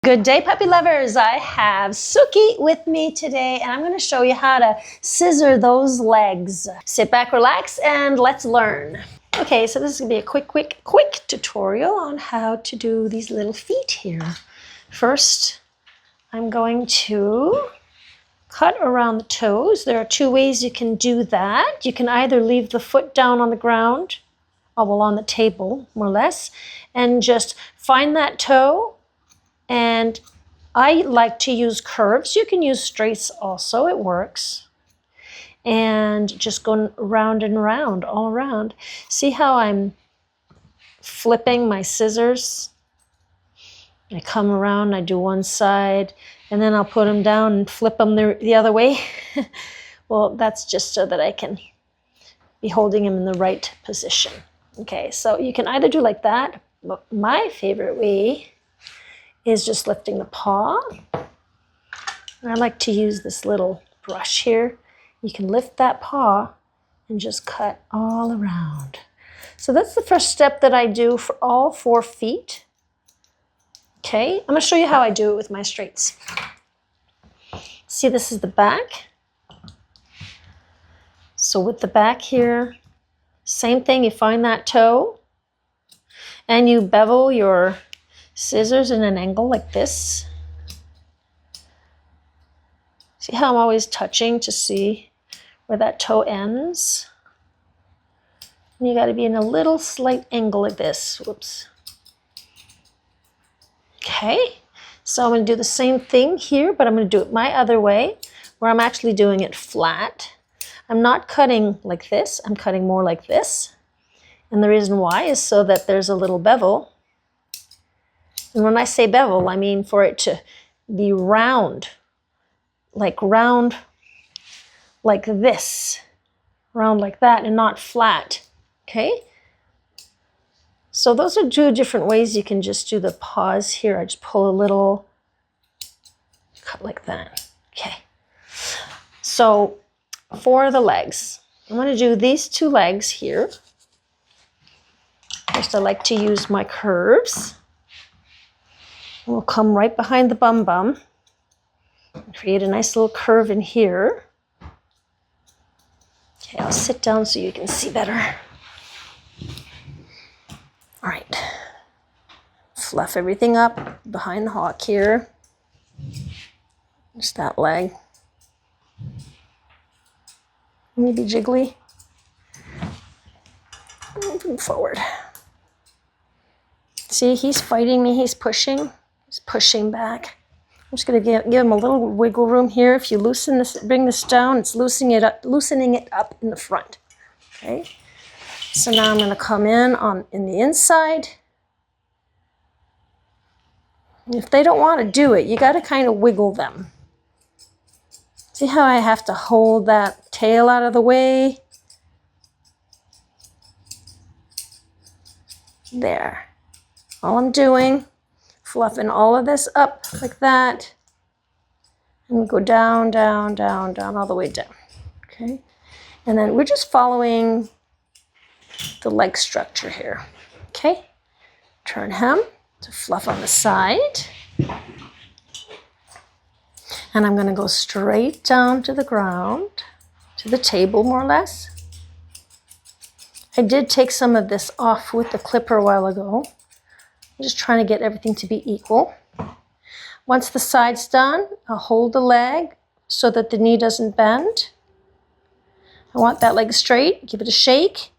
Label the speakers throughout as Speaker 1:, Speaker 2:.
Speaker 1: Good day, puppy lovers. I have Suki with me today, and I'm going to show you how to scissor those legs. Sit back, relax, and let's learn. Okay, so this is going to be a quick tutorial on how to do these little feet here. First, I'm going to cut around the toes. There are two ways you can do that. You can either leave the foot down on the ground, or well, on the table, more or less, and just find that toe. And I like to use curves. You can use straights also, it works. And just going round and round, all around. See how I'm flipping my scissors? I come around, I do one side, and then I'll put them down and flip them the other way. Well, that's just so that I can be holding them in the right position. Okay, so you can either do like that, but my favorite way is just lifting the paw. And I like to use this little brush here. You can lift that paw and just cut all around. So that's the first step that I do for all 4 feet. Okay, I'm going to show you how I do it with my straights. See, this is the back. So with the back here, same thing, you find that toe and you bevel your scissors in an angle like this. See how I'm always touching to see where that toe ends? And you got to be in a little slight angle like this. Whoops. Okay, so I'm going to do the same thing here, but I'm going to do it my other way, where I'm actually doing it flat. I'm not cutting like this, I'm cutting more like this. And the reason why is so that there's a little bevel. And when I say bevel, I mean for it to be round like this, round like that, and not flat, okay? So those are 2 different ways you can just do the paws here. I just pull a little, cut like that, okay? So for the legs, I'm going to do these 2 legs here. First, I like to use my curves. We'll come right behind the bum and create a nice little curve in here. Okay, I'll sit down so you can see better. All right, fluff everything up behind the hock here. Just that leg. Maybe jiggly. Moving forward. See, he's fighting me, he's pushing. He's pushing back. I'm just going to give him a little wiggle room here. If you loosen this, bring this down, it's loosening it up in the front. Okay. So now I'm going to come in the inside. And if they don't want to do it, you got to kind of wiggle them. See how I have to hold that tail out of the way? There. All I'm doing, fluffing all of this up like that, and go down, down, down, down, all the way down, okay? And then we're just following the leg structure here, okay? Turn him to fluff on the side. And I'm gonna go straight down to the ground, to the table more or less. I did take some of this off with the clipper a while ago. I'm just trying to get everything to be equal. Once the side's done, I'll hold the leg so that the knee doesn't bend. I want that leg straight, give it a shake,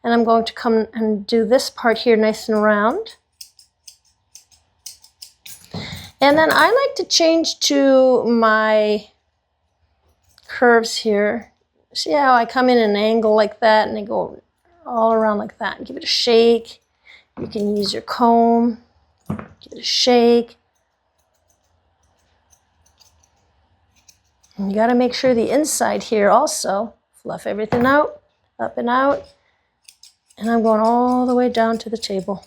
Speaker 1: and I'm going to come and do this part here nice and round. And then I like to change to my curves here. See how I come in an angle like that and I go all around like that and give it a shake. You can use your comb, give it a shake. And you got to make sure the inside here also, fluff everything out, up and out. And I'm going all the way down to the table.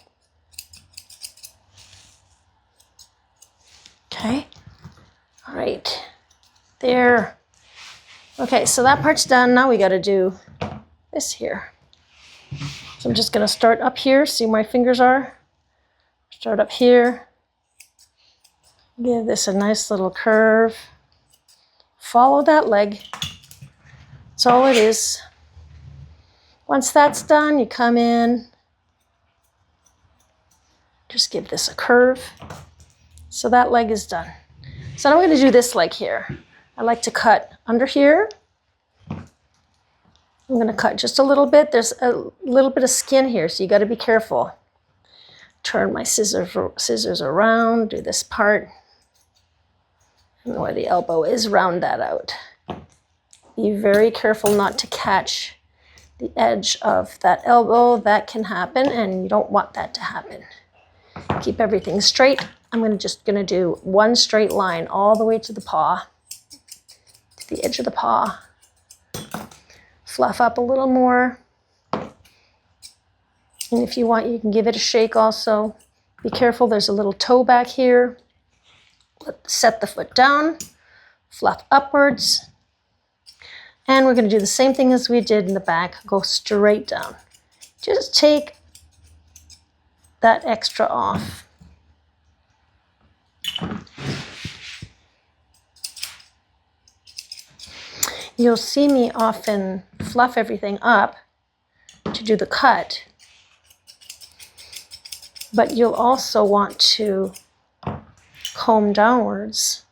Speaker 1: Okay, all right, there. Okay, so that part's done. Now we got to do this here. So I'm just going to start up here, see where my fingers are. Start up here, Give this a nice little curve. Follow that leg. That's all it is. Once that's done, you come in. Just give this a curve. So that leg is done. So now I'm going to do this leg here. I like to cut under here. I'm going to cut just a little bit. There's a little bit of skin here, so you got to be careful. Turn my scissors around, do this part. And where the elbow is, round that out. Be very careful not to catch the edge of that elbow. That can happen, and you don't want that to happen. Keep everything straight. I'm just gonna do one straight line all the way to the paw, to the edge of the paw. Fluff up a little more. And if you want, you can give it a shake also. Be careful, there's a little toe back here. Set the foot down, fluff upwards. And we're going to do the same thing as we did in the back, go straight down. Just take that extra off. You'll see me often fluff everything up to do the cut, but you'll also want to comb downwards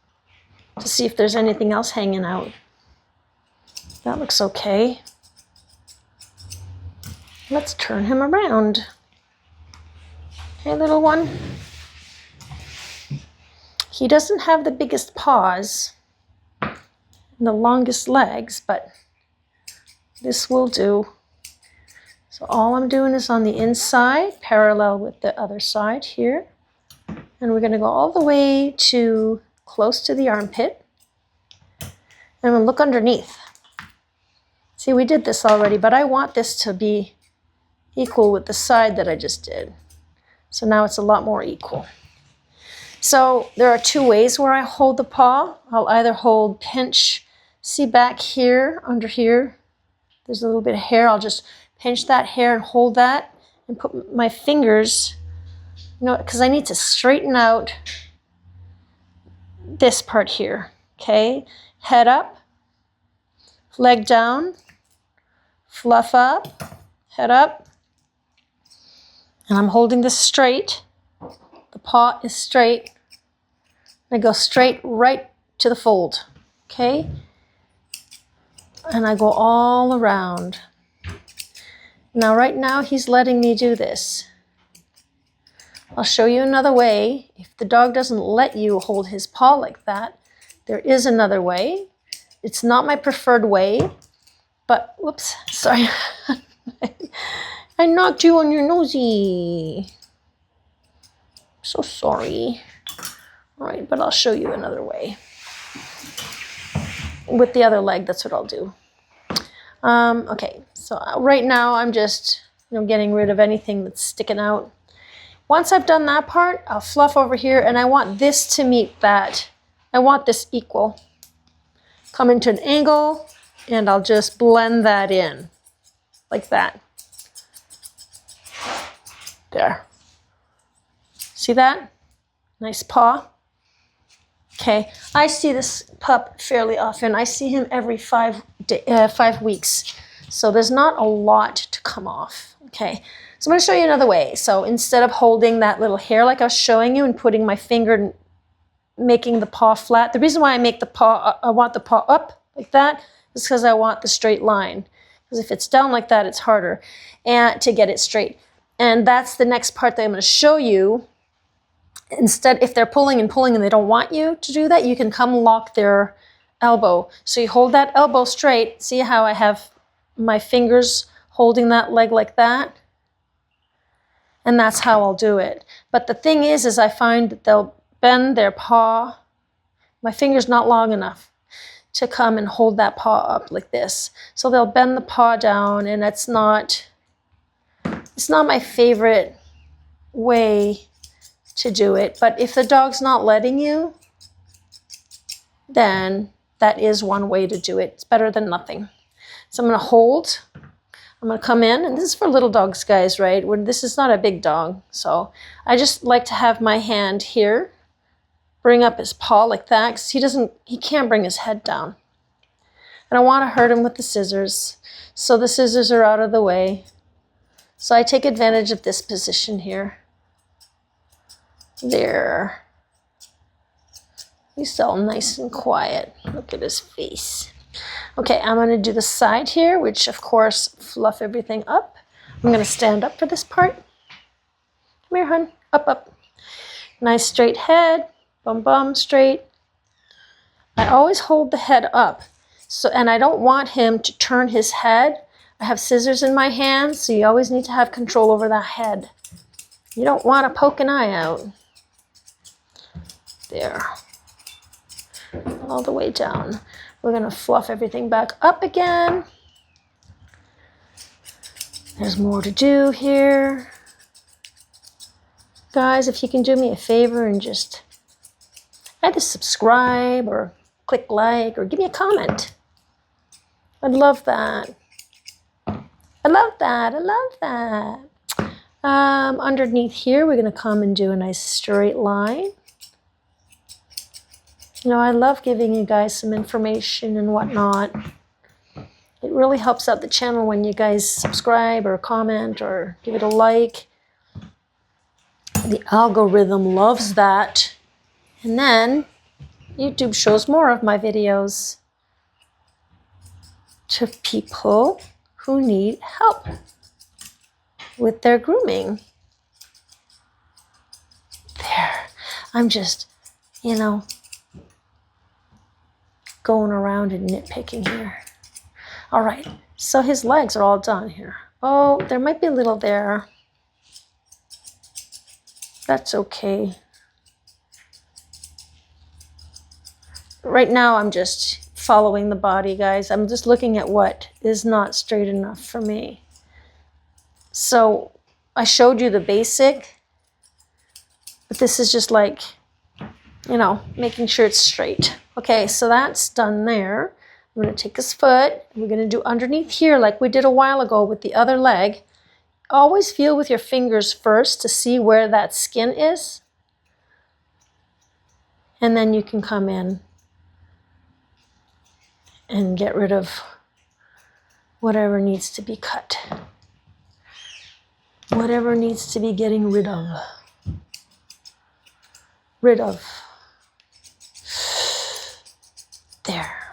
Speaker 1: to see if there's anything else hanging out. That looks okay. Let's turn him around. Hey, little one. He doesn't have the biggest paws and the longest legs, but this will do. So all I'm doing is on the inside, parallel with the other side here. And we're going to go all the way to close to the armpit. And we'll look underneath. See, we did this already, but I want this to be equal with the side that I just did. So now it's a lot more equal. So there are two ways where I hold the paw. I'll either hold, pinch, see back here, under here, there's a little bit of hair. I'll just pinch that hair and hold that and put my fingers, you know, because I need to straighten out this part here, okay? Head up, leg down, fluff up, head up, and I'm holding this straight. The paw is straight. I go straight right to the fold, okay? And I go all around. Now, right now, he's letting me do this. I'll show you another way. If the dog doesn't let you hold his paw like that, there is another way. It's not my preferred way, but, whoops, sorry. I knocked you on your nosy. So sorry. All right, but I'll show you another way. With the other leg, that's what I'll do. Okay, so right now I'm just, getting rid of anything that's sticking out. Once I've done that part, I'll fluff over here, and I want this to meet that. I want this equal. Come into an angle, and I'll just blend that in, like that. There. See that? Nice paw. Okay, I see this pup fairly often. I see him every 5 weeks. So there's not a lot to come off. Okay, so I'm going to show you another way. So instead of holding that little hair like I was showing you and putting my finger and making the paw flat, the reason why I make the paw, I want the paw up like that is because I want the straight line. Because if it's down like that, it's harder and to get it straight. And that's the next part that I'm going to show you. Instead, if they're pulling and they don't want you to do that, you can come lock their elbow. So you hold that elbow straight. See how I have my fingers holding that leg like that? And that's how I'll do it. But the thing is I find that they'll bend their paw. My finger's not long enough to come and hold that paw up like this. So they'll bend the paw down, and it's not my favorite way to do it. But if the dog's not letting you, then that is one way to do it. It's better than nothing. So I'm going to hold. I'm going to come in, and this is for little dogs, guys, right? This is not a big dog. So I just like to have my hand here bring up his paw like that because he can't bring his head down. I don't want to hurt him with the scissors. So the scissors are out of the way. So I take advantage of this position here. There. He's all nice and quiet. Look at his face. Okay, I'm going to do the side here, which of course fluff everything up. I'm going to stand up for this part. Come here, hon. Up, up. Nice straight head. Bum, bum, straight. I always hold the head up. So, and I don't want him to turn his head. I have scissors in my hands, so you always need to have control over that head. You don't want to poke an eye out. There. All the way down. We're going to fluff everything back up again. There's more to do here. Guys, if you can do me a favor and just either subscribe or click like or give me a comment. I'd love that. I love that. I love that. Underneath here, we're going to come and do a nice straight line. You know, I love giving you guys some information and whatnot. It really helps out the channel when you guys subscribe or comment or give it a like. The algorithm loves that. And then YouTube shows more of my videos to people who need help with their grooming. There. I'm just, you know, going around and nitpicking here. All right, so his legs are all done here. Oh, there might be a little there. That's okay. Right now, I'm just following the body, guys. I'm just looking at what is not straight enough for me. So I showed you the basic, but this is just like, you know, making sure it's straight. Okay, so that's done there. I'm going to take his foot. We're going to do underneath here like we did a while ago with the other leg. Always feel with your fingers first to see where that skin is. And then you can come in and get rid of whatever needs to be cut. Whatever needs to be getting rid of. Rid of. There.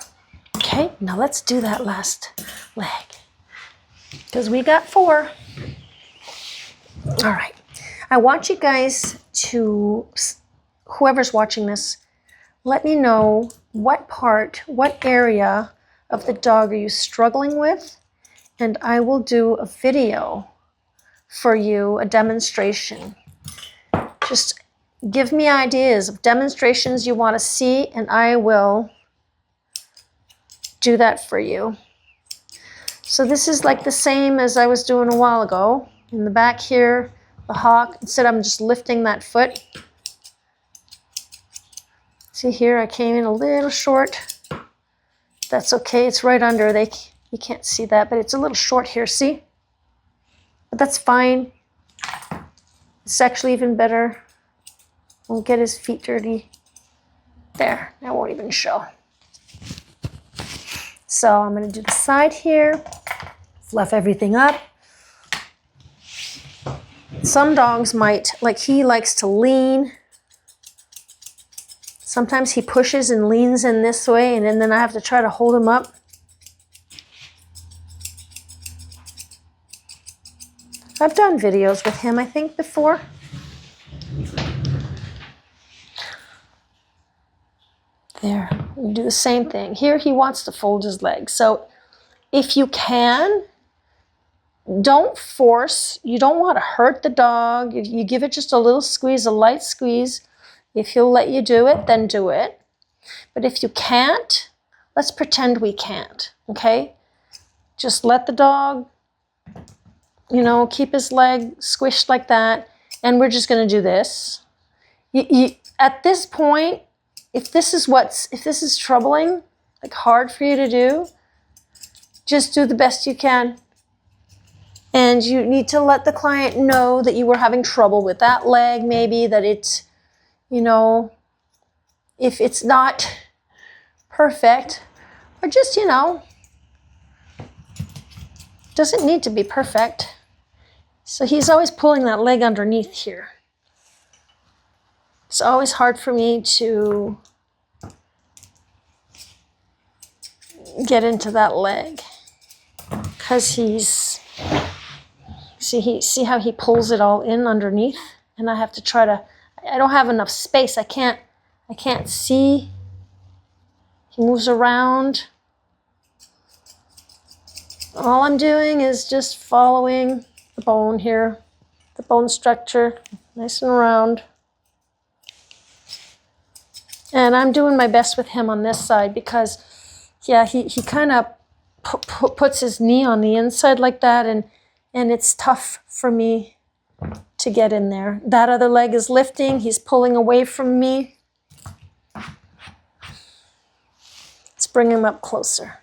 Speaker 1: Okay, now let's do that last leg. Because we got 4. All right. I want you guys to, whoever's watching this, let me know what part, what area of the dog are you struggling with, and I will do a video for you, a demonstration. Just give me ideas of demonstrations you want to see, and I will do that for you. So this is like the same as I was doing a while ago. In the back here, the hawk, instead I'm just lifting that foot. See here, I came in a little short. That's okay, it's right under. You can't see that, but it's a little short here, see? But that's fine. It's actually even better. Won't get his feet dirty. There, that won't even show. So I'm going to do the side here, fluff everything up. Some dogs might, like he likes to lean. Sometimes he pushes and leans in this way, and then I have to try to hold him up. I've done videos with him, I think, before. There, we do the same thing. Here he wants to fold his legs. So if you can, don't force. You don't want to hurt the dog. If you give it just a little squeeze, a light squeeze, if he'll let you do it, then do it. But if you can't, let's pretend we can't, okay? Just let the dog, you know, keep his leg squished like that, and we're just going to do this. At this point, if this is troubling, like hard for you to do, just do the best you can. And you need to let the client know that you were having trouble with that leg, maybe that it's, you know, if it's not perfect, or just, you know, doesn't need to be perfect. So he's always pulling that leg underneath here. It's always hard for me to get into that leg because see how he pulls it all in underneath, and I have to try to, I don't have enough space. I can't see. He moves around. All I'm doing is just following the bone here, the bone structure, nice and round. And I'm doing my best with him on this side because, yeah, he kind of puts his knee on the inside like that, and it's tough for me to get in there. That other leg is lifting. He's pulling away from me. Let's bring him up closer.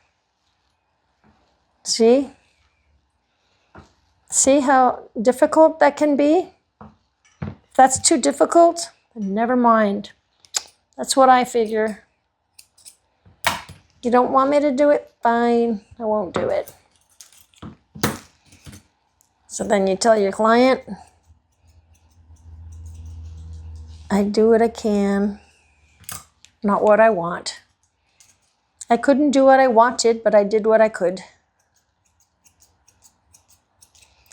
Speaker 1: See? See how difficult that can be? If that's too difficult, then never mind. That's what I figure. You don't want me to do it? Fine, I won't do it. So then you tell your client, I do what I can, not what I want. I couldn't do what I wanted, but I did what I could.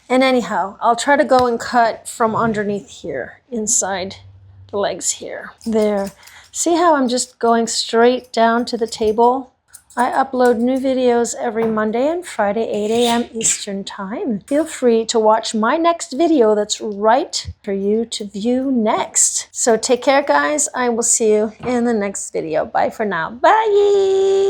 Speaker 1: And anyhow, I'll try to go and cut from underneath here, inside the legs here. There. See how I'm just going straight down to the table? I upload new videos every Monday and Friday, 8 a.m. Eastern Time. Feel free to watch my next video that's right for you to view next. So take care, guys. I will see you in the next video. Bye for now. Bye!